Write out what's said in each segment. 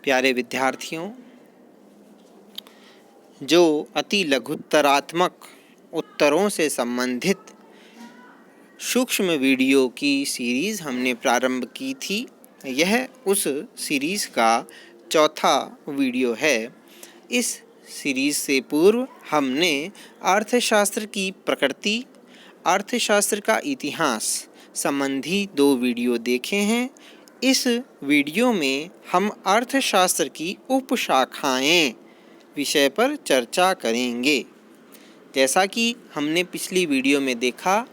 प्यारे विद्यार्थियों, जो अति लघुत्तरात्मक उत्तरों से संबंधित सूक्ष्म वीडियो की सीरीज़ हमने प्रारंभ की थी, यह उस सीरीज़ का चौथा वीडियो है। इस सीरीज़ से पूर्व हमने अर्थशास्त्र की प्रकृति, अर्थशास्त्र का इतिहास संबंधी 2 वीडियो देखे हैं। इस वीडियो में हम अर्थशास्त्र की उपशाखाएं विषय पर चर्चा करेंगे। जैसा कि हमने पिछली वीडियो में देखा,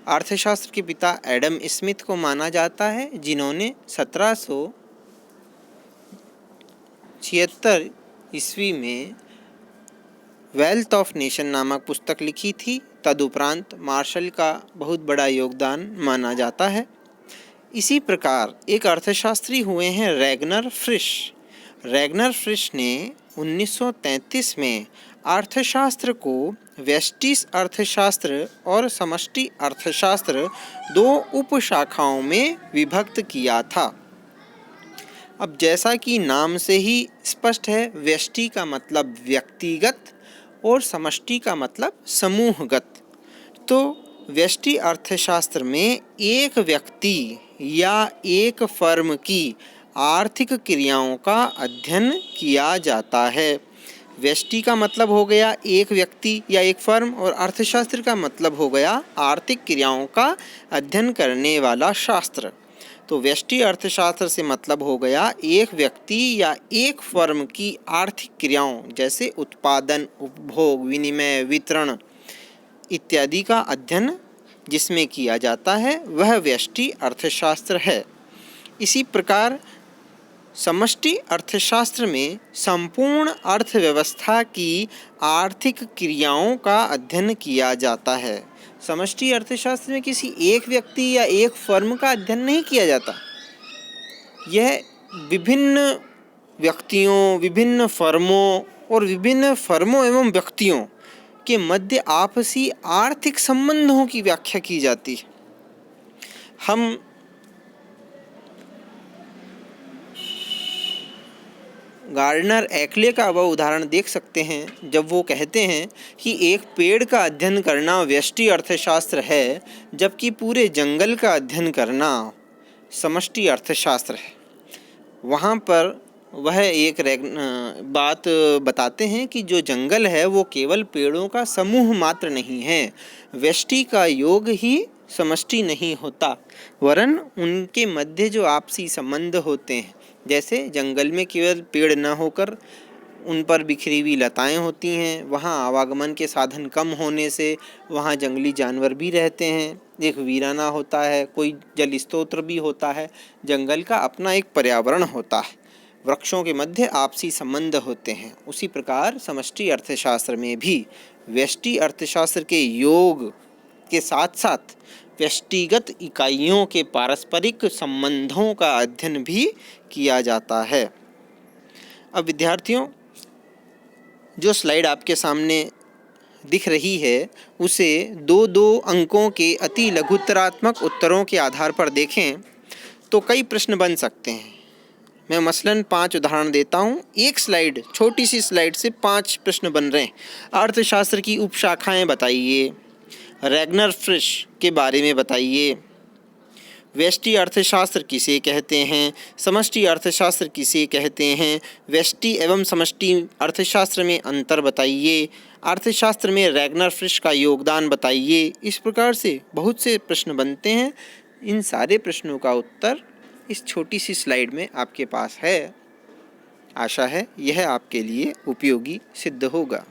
अर्थशास्त्र के पिता एडम स्मिथ को माना जाता है, जिन्होंने 1776 ईस्वी में वेल्थ ऑफ नेशन नामक पुस्तक लिखी थी। तदुपरांत मार्शल का बहुत बड़ा योगदान माना जाता है। इसी प्रकार एक अर्थशास्त्री हुए हैं रैगनर फ्रिश। रैगनर फ्रिश ने 1933 में अर्थशास्त्र को व्यष्टि अर्थशास्त्र और समष्टि अर्थशास्त्र 2 उपशाखाओं में विभक्त किया था। अब जैसा कि नाम से ही स्पष्ट है, व्यष्टि का मतलब व्यक्तिगत और समष्टि का मतलब समूहगत। तो व्यष्टि अर्थशास्त्र में एक व्यक्ति या एक फर्म की आर्थिक क्रियाओं का अध्ययन किया जाता है। व्यष्टि का मतलब हो गया एक व्यक्ति या एक फर्म, और अर्थशास्त्र का मतलब हो गया आर्थिक क्रियाओं का अध्ययन करने वाला शास्त्र। तो व्यष्टि अर्थशास्त्र से मतलब हो गया एक व्यक्ति या एक फर्म की आर्थिक क्रियाओं, जैसे उत्पादन, उपभोग, विनिमय, वितरण इत्यादि का अध्ययन जिसमें किया जाता है, वह व्यष्टि अर्थशास्त्र है। इसी प्रकार समष्टि अर्थशास्त्र में संपूर्ण अर्थव्यवस्था की आर्थिक क्रियाओं का अध्ययन किया जाता है। समष्टि अर्थशास्त्र में किसी एक व्यक्ति या एक फर्म का अध्ययन नहीं किया जाता। यह विभिन्न व्यक्तियों, विभिन्न फर्मों और विभिन्न फर्मों एवं व्यक्तियों के मध्य आपसी आर्थिक संबंधों की व्याख्या की जाती है। हम गार्डनर एक्ले का वह उदाहरण देख सकते हैं, जब वो कहते हैं कि एक पेड़ का अध्ययन करना व्यष्टि अर्थशास्त्र है, जबकि पूरे जंगल का अध्ययन करना समष्टि अर्थशास्त्र है। वहाँ पर वह एक बात बताते हैं कि जो जंगल है वो केवल पेड़ों का समूह मात्र नहीं है। व्यष्टि का योग ही समष्टि नहीं होता, वरन उनके मध्य जो आपसी संबंध होते हैं, जैसे जंगल में केवल पेड़ न होकर उन पर बिखरी हुई लताएं होती हैं, वहाँ आवागमन के साधन कम होने से वहाँ जंगली जानवर भी रहते हैं, एक वीराना होता है, कोई जल स्तोत्र भी होता है। जंगल का अपना एक पर्यावरण होता है, वृक्षों के मध्य आपसी संबंध होते हैं। उसी प्रकार समष्टि अर्थशास्त्र में भी व्यष्टि अर्थशास्त्र के योग के साथ साथ व्यष्टिगत इकाइयों के पारस्परिक संबंधों का अध्ययन भी किया जाता है। अब विद्यार्थियों, जो स्लाइड आपके सामने दिख रही है, उसे 2-2 अंकों के अति लघुत्तरात्मक उत्तरों के आधार पर देखें तो कई प्रश्न बन सकते हैं। मैं मसलन 5 उदाहरण देता हूँ। एक स्लाइड, छोटी सी स्लाइड से 5 प्रश्न बन रहे हैं। अर्थशास्त्र की उपशाखाएं बताइए, रैगनर फ्रिश के बारे में बताइए, व्यष्टि अर्थशास्त्र किसे कहते हैं, समष्टि अर्थशास्त्र किसे कहते हैं, व्यष्टि एवं समष्टि अर्थशास्त्र में अंतर बताइए, अर्थशास्त्र में रैगनर फ्रिश का योगदान बताइए। इस प्रकार से बहुत से प्रश्न बनते हैं। इन सारे प्रश्नों का उत्तर इस छोटी सी स्लाइड में आपके पास है। आशा है यह आपके लिए उपयोगी सिद्ध होगा।